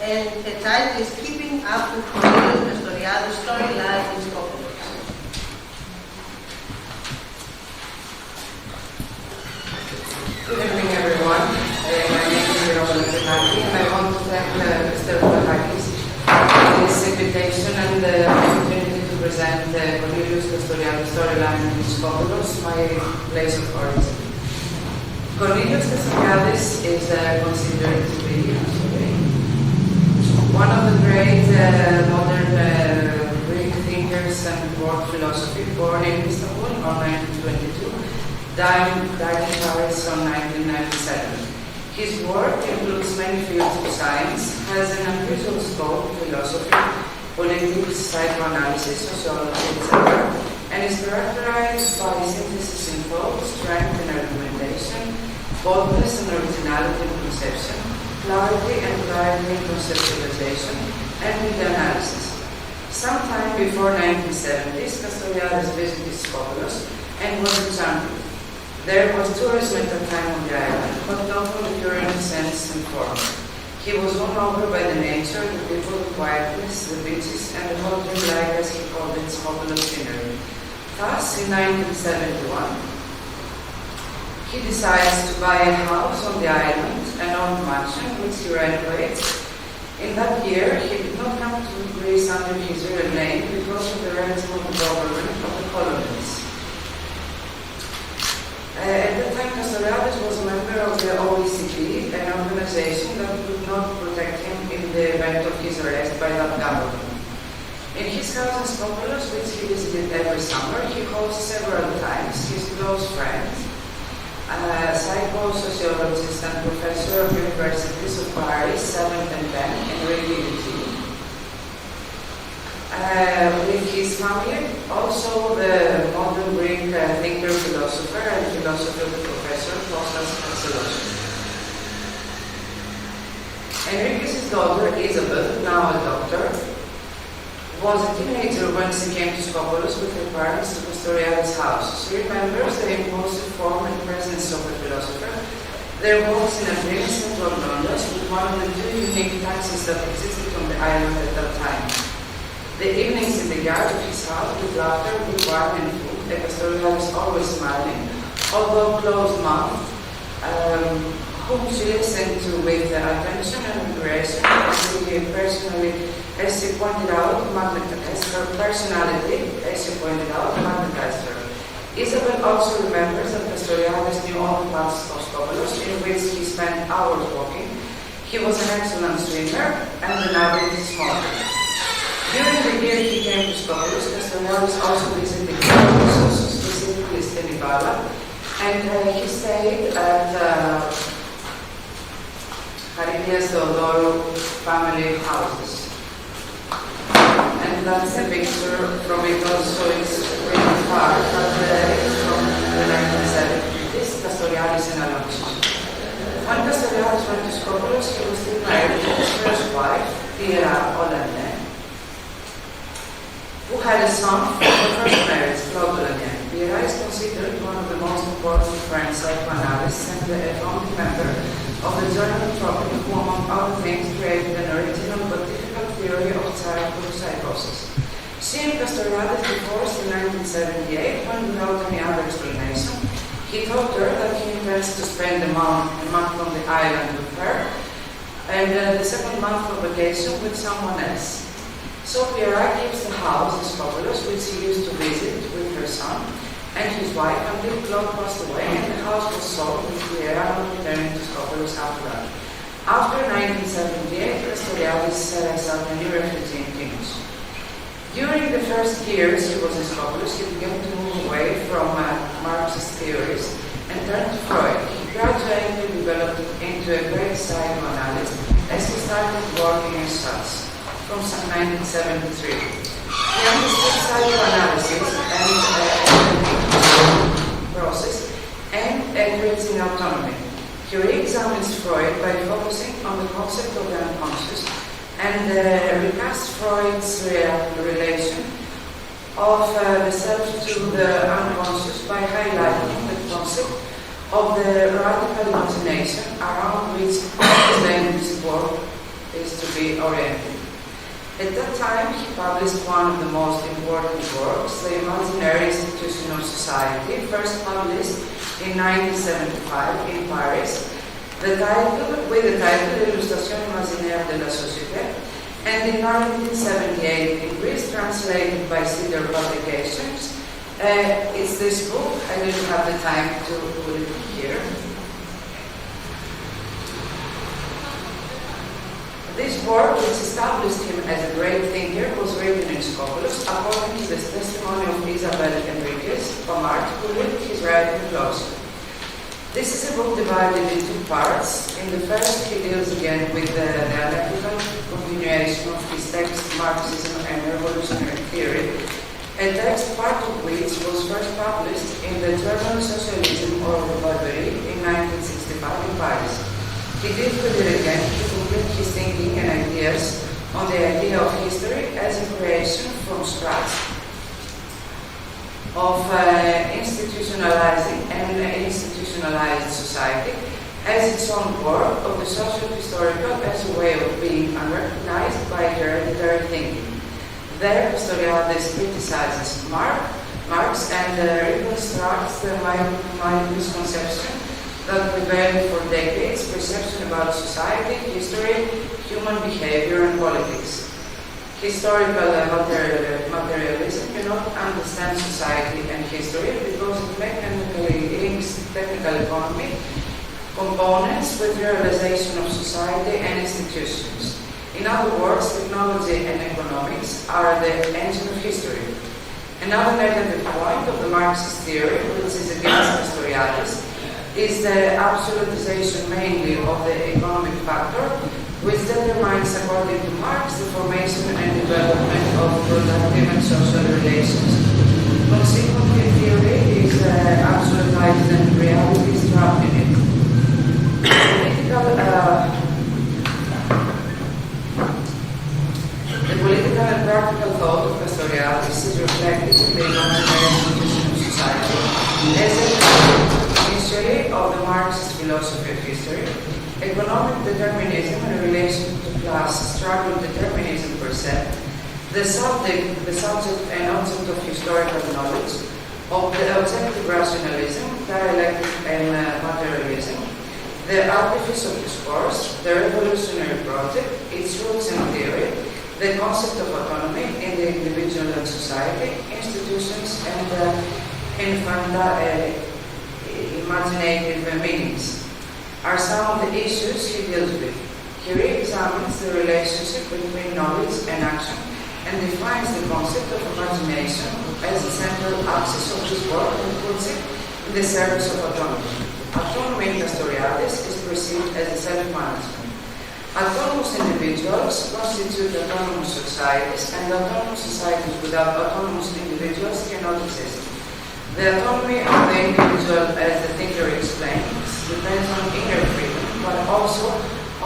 and the title is Keeping Up with Kornήλιου Καστοριάδη Storyline in ΣΚΟΠΕΛΟ. Good evening, everyone. My name is Ηρώ Μελαχροινακη, and I want to thank Mr. Melakhakis for this invitation and the opportunity to present Κορνήλιου Καστοριάδη Storyline in ΣΚΟΠΕΛΟ, my place of origin. Κορνήλιου Καστοριάδη is considered to be one of the great modern Greek thinkers and world philosophy, born in Istanbul on 1922, died in Paris on 1997. His work includes many fields of science, has an unusual scope, philosophy, politics, psychoanalysis, sociology, etc., and is characterized by synthesis in thought, strength in argumentation, boldness and originality in conception, clarity and clarity in conceptualization, and in the analysis. Sometime before 1970s, Kastoriadis visited ΣΚΟΠΕΛΟ and was examined. There was tourism at the time on the island, but not on the current sense and form. He was won over by the nature, the people, the quietness, the beaches, and the whole dream-like, as he called it, ΣΚΟΠΕΛΟ scenery. Thus, in 1971, he decides to buy a house on the island, an old mansion, which he renovates. In that year, he did not come to Greece under his real name because of the ransom of the government of the colonies. At that time, Kastoriadis was a member of the OECD, an organization that could not protect him in the event of his arrest by that government. In his house in ΣΚΟΠΕΛΟ, which he visited every summer, he hosts several times his close friends, psycho-sociologist and professor of universities of Paris, 7th and 10th, and Italy. With his family, also the modern Greek thinker, philosopher, and philosopher professor, Kostas Katselos. Enriquez's daughter, Isabel, now a doctor, was a teenager when she came to ΣΚΟΠΕΛΟ with her parents to Kastoriadis' house. She remembers the impulsive form and presence of the philosopher, their walks in Athens and London with one of the two unique taxis that existed on the island at that time. The evenings in the yard of his house with laughter, with wine and food, and Kastoriadis always smiling, although closed-mouthed, whom she listened to with attention and admiration, and she personally, as she pointed out, as her personality, as she pointed out, magnetized her. Isabel also remembers that Kastoriadis knew all the parts of ΣΚΟΠΕΛΟ in which he spent hours walking. He was an excellent swimmer and an avid smoker. During the year he came to ΣΚΟΠΕΛΟ, Kastoriadis also visited Italy, specifically Stenivalla, and he stayed at Charilias Theodorou family houses. And that's a picture from it also, it's really far, but it's from the 1970s, Kastoriadis and Alonso. When Kastoriadis went to ΣΚΟΠΕΛΟ, he was still married to his first wife, Ηρώ Μελαχροινακη, who had a son from the first marriage, Melakhroinakη. Ηρώ is considered one of the most important French psychoanalysts and a founding member of the German tropic who, among other things, created an original but difficult theory of childhood psychosis. She and Kastoriadis divorced in 1978 when, without any other explanation, he told her that he intends to spend a month on the island with her and the second month of vacation with someone else. So Ηρώ keeps the house in ΣΚΟΠΕΛΟ, which he used to visit with her son and his wife until Claude passed away, and the house was sold with Ηρώ not returning to ΣΚΟΠΕΛΟ after that. After 1978, Kastoriadis sought a new refugee in Tinos. During the first years he was in ΣΚΟΠΕΛΟ, he began to move away from Marxist theories and turned to Freud. He gradually developed into a great psychoanalyst as he started working as such from 1973. He understood psychoanalysis and process and ethics in autonomy. He re-examines Freud by focusing on the concept of the unconscious and recasts Freud's relation of the self to the unconscious by highlighting the concept of the radical imagination around which his work is to be oriented. At that time, he published one of the most important works, The Imaginary Institution of Society, first published in 1975 in Paris, with the title Illustration imaginaire de la société, and in 1978 in Greece, translated by Cedar Publications. It's this book. I didn't have the time to put it here. This work, which established him as a great thinker, was written in Scopelo, according to the testimony of Isabel Enriquez, Pomart, who lived his writing closely. This is a book divided into two parts. In the first, he deals again with the dialectical continuation of his text, Marxism and Revolutionary Theory, a text part of which was first published in the journal Socialism or Barbarie in 1965 in Paris. He deals with it again to complete his thinking and ideas on the idea of history as a creation from scratch of institutionalizing and institutionalized society as its own work of the social historical as a way of being unrecognized by hereditary thinking. There, Kastoriadî criticizes Marx and reconstructs the mild misconception that prevailed for decades, perception about society, history, human behavior, and politics. Historical materialism cannot understand society and history because it mechanically links technical economy components with realization of society and institutions. In other words, technology and economics are the engine of history. Another negative point of the Marxist theory, which is against Kastoriadî, is the absolutization mainly of the economic factor, which determines, according to Marx, the formation and development of productive and social relations. Consequently, theory is absolutized and reality is trapped in it. The political and practical thought of Kastoriadî is reflected in the imaginary institution of society as initially of the Marxist philosophy of history, economic determinism in relation to class struggle determinism per se, the subject and object of historical knowledge, of the objective rationalism, dialectic and materialism, the artifice of discourse, the revolutionary project, its roots and theory, the concept of autonomy in the individual and society, institutions, and imaginative meanings are some of the issues he deals with. He re-examines the relationship between knowledge and action and defines the concept of imagination as a central axis of his work and puts it in the service of autonomy. Autonomy in Kastoriadî is perceived as a self-management. Autonomous individuals constitute autonomous societies, and autonomous societies without autonomous individuals cannot exist. The autonomy of the individual, as the thinker explains, depends on inner freedom, but also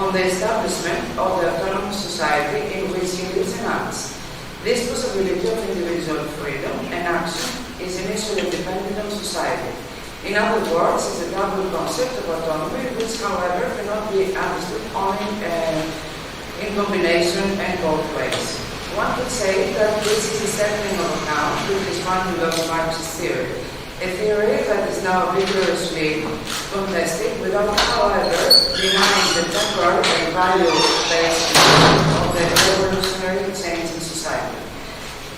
on the establishment of the autonomous society in which he lives and acts. This possibility of individual freedom and action is initially dependent on society. In other words, it's a double concept of autonomy, which, however, cannot be understood only in combination and both ways. One could say that this is a settling of account with his fundamental of Marxist theory, a theory that is now vigorously contested without, however, denying the temporal and value-based of the revolutionary change in society.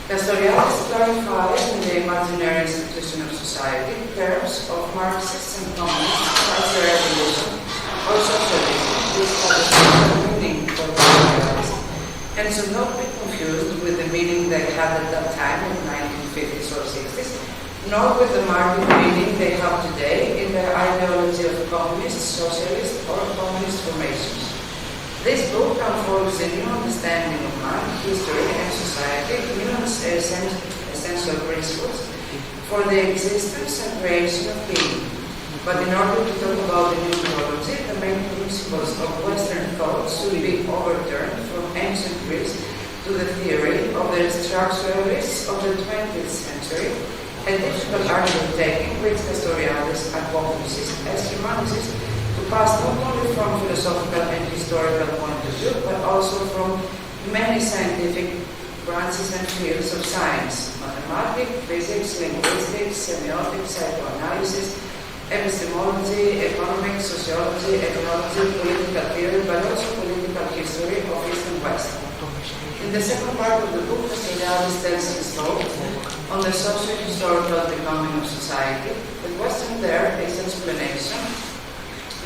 Kastoriadî clarifies in the imaginary institution of society terms of Marxists and communists such as revolution or socialism, which have a special meaning for Kastoriadî, and should not be confused with the meaning they had at that time in the 1950s or 60s, nor with the market meaning they have today in their ideology of communist, socialist, or communist formations. This book unfolds a new understanding of man, history, and society, new essential principles for the existence and creation of being. But in order to talk about the new theology, the main principles of Western thought should be overturned from ancient Greece to the theory of the structuralists of the 20th century, a difficult undertaking which Kastoriadî accomplishes as he manages to pass not only from philosophical and historical point of view, but also also from many scientific branches and fields of science: mathematics, physics, linguistics, semiotics, psychoanalysis, epistemology, economics, sociology, ethnology, political theory, but also political history of East and West. In the second part of the book, Kastoriadis tells his thought on the socio-historical becoming of society. The question there is explanation,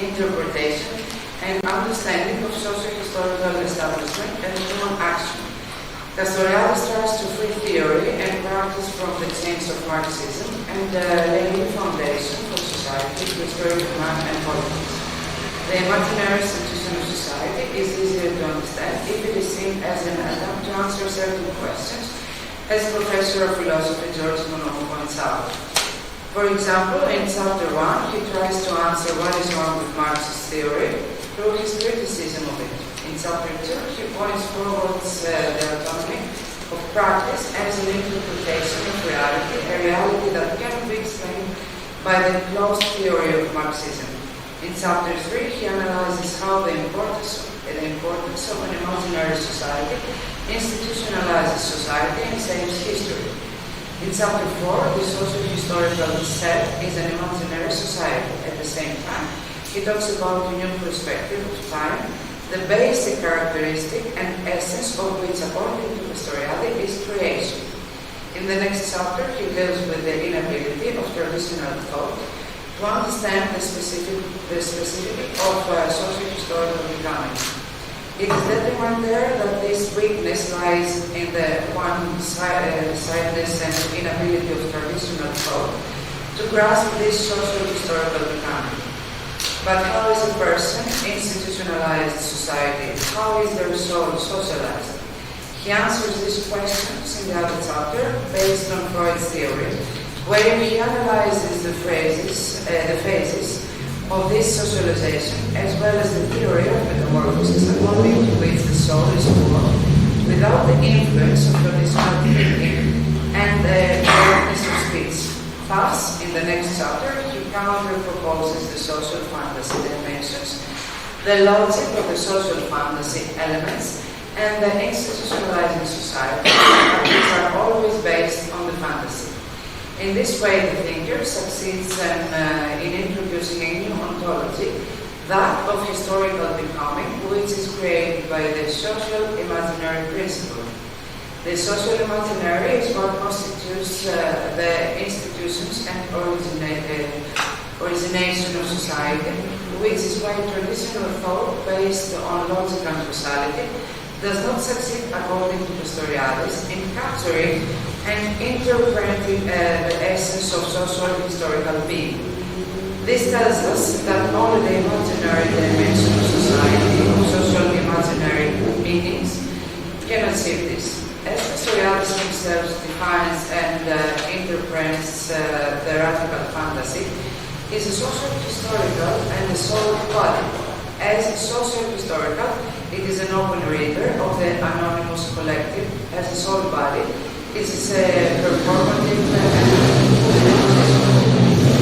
interpretation, and understanding of socio-historical establishment and human action. Kastoriadis tries to free theory and practice from the chains of Marxism and lay a foundation for society, history, man, and politics. The imaginary institution of society is easier to understand if it is seen as an attempt to answer certain questions, as Professor of Philosophy George Monod points out. For example, in Chapter 1, he tries to answer what is wrong with Marx's theory through his criticism of it. In Chapter 2, he points forwards the autonomy of practice as an interpretation of reality, a reality that cannot be explained by the closed theory of Marxism. In Chapter 3, he analyzes how the importance of an imaginary society institutionalizes society and saves history. In Chapter 4, the socio-historical set is an imaginary society. At the same time, he talks about the new perspective of time, the basic characteristic and essence of which, according to Kastoriadis, is creation. In the next chapter, he deals with the inability of traditional thought to understand the specific of socio-historical becoming. It is determined there that this weakness lies in the one-sidedness and inability of traditional thought to grasp this socio-historical becoming. But how is a person institutionalized society? How is their soul socialized? He answers these questions in the other chapter based on Freud's theory, where he analyzes the phases of this socialization, as well as the theory of metamorphosis, according to which the soul is formed without the influence of traditional thinking and the correctness of speech. Thus, in the next chapter, he counter-proposes the social fantasy dimensions, the logic of the social fantasy elements, and the institutionalizing society, which are always based on the fantasy. In this way, the thinker succeeds in introducing a new ontology, that of historical becoming, which is created by the social imaginary principle. The social imaginary is what constitutes the institutions and origination of society, which is why traditional thought based on logic and causality does not succeed, according to Kastoriadis, in capturing and interpreting the essence of social historical being. This tells us that only the imaginary dimension of society, of social imaginary meanings, can achieve this. As Kastoriadis himself defines and interprets the radical fantasy, is a social-historical and a soul body. As social-historical, it is an open reader of the anonymous collective. As a soul body, it is a performative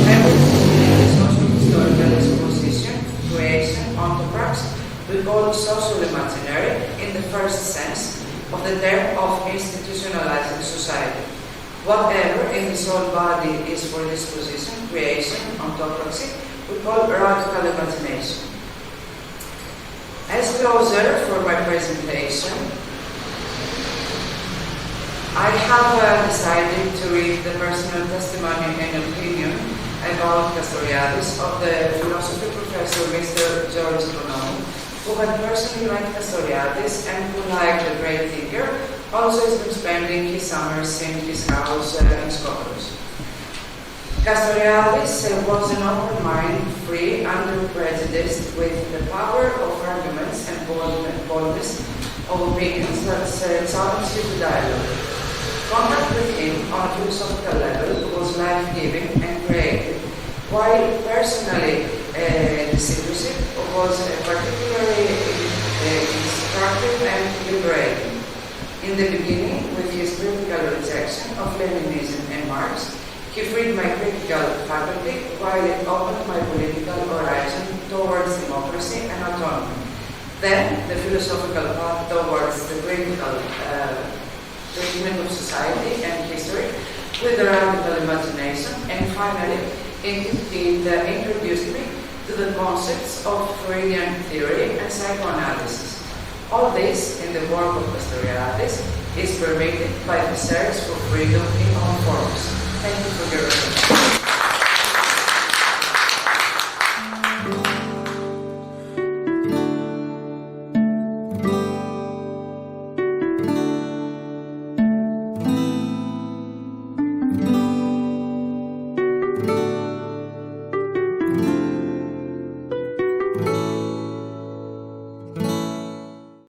everything in the social-historical exposition, creation, ontoprax, we call social imaginary in the first sense of the term of institutionalizing society. Whatever in the soul body is for disposition, creation, ontocracy, we call radical imagination. As closer for my presentation, I have decided to read the personal testimony and opinion about Kastoriadis of the philosophy professor Mr. George Monod, who had personally met Kastoriadis and who, like the great thinker, also has been spending his summers in his house in Scotland. Kastoriadis was an open mind, free, unprejudiced, with the power of arguments and boldness of opinions that challenged you to dialogue. Contact with him on a philosophical level was life-giving and creative, while personally discipleship was particularly instructive and liberating. In the beginning, with his critical rejection of Leninism and Marx, he freed my critical faculty while it opened my political horizon towards democracy and autonomy. Then the philosophical path towards the critical treatment of society and history with a radical imagination, and finally it introduced me to the concepts of Freudian theory and psychoanalysis. All this in the work of Kastoriadη is permitted by the search for freedom in all forms. Thank you for your attention.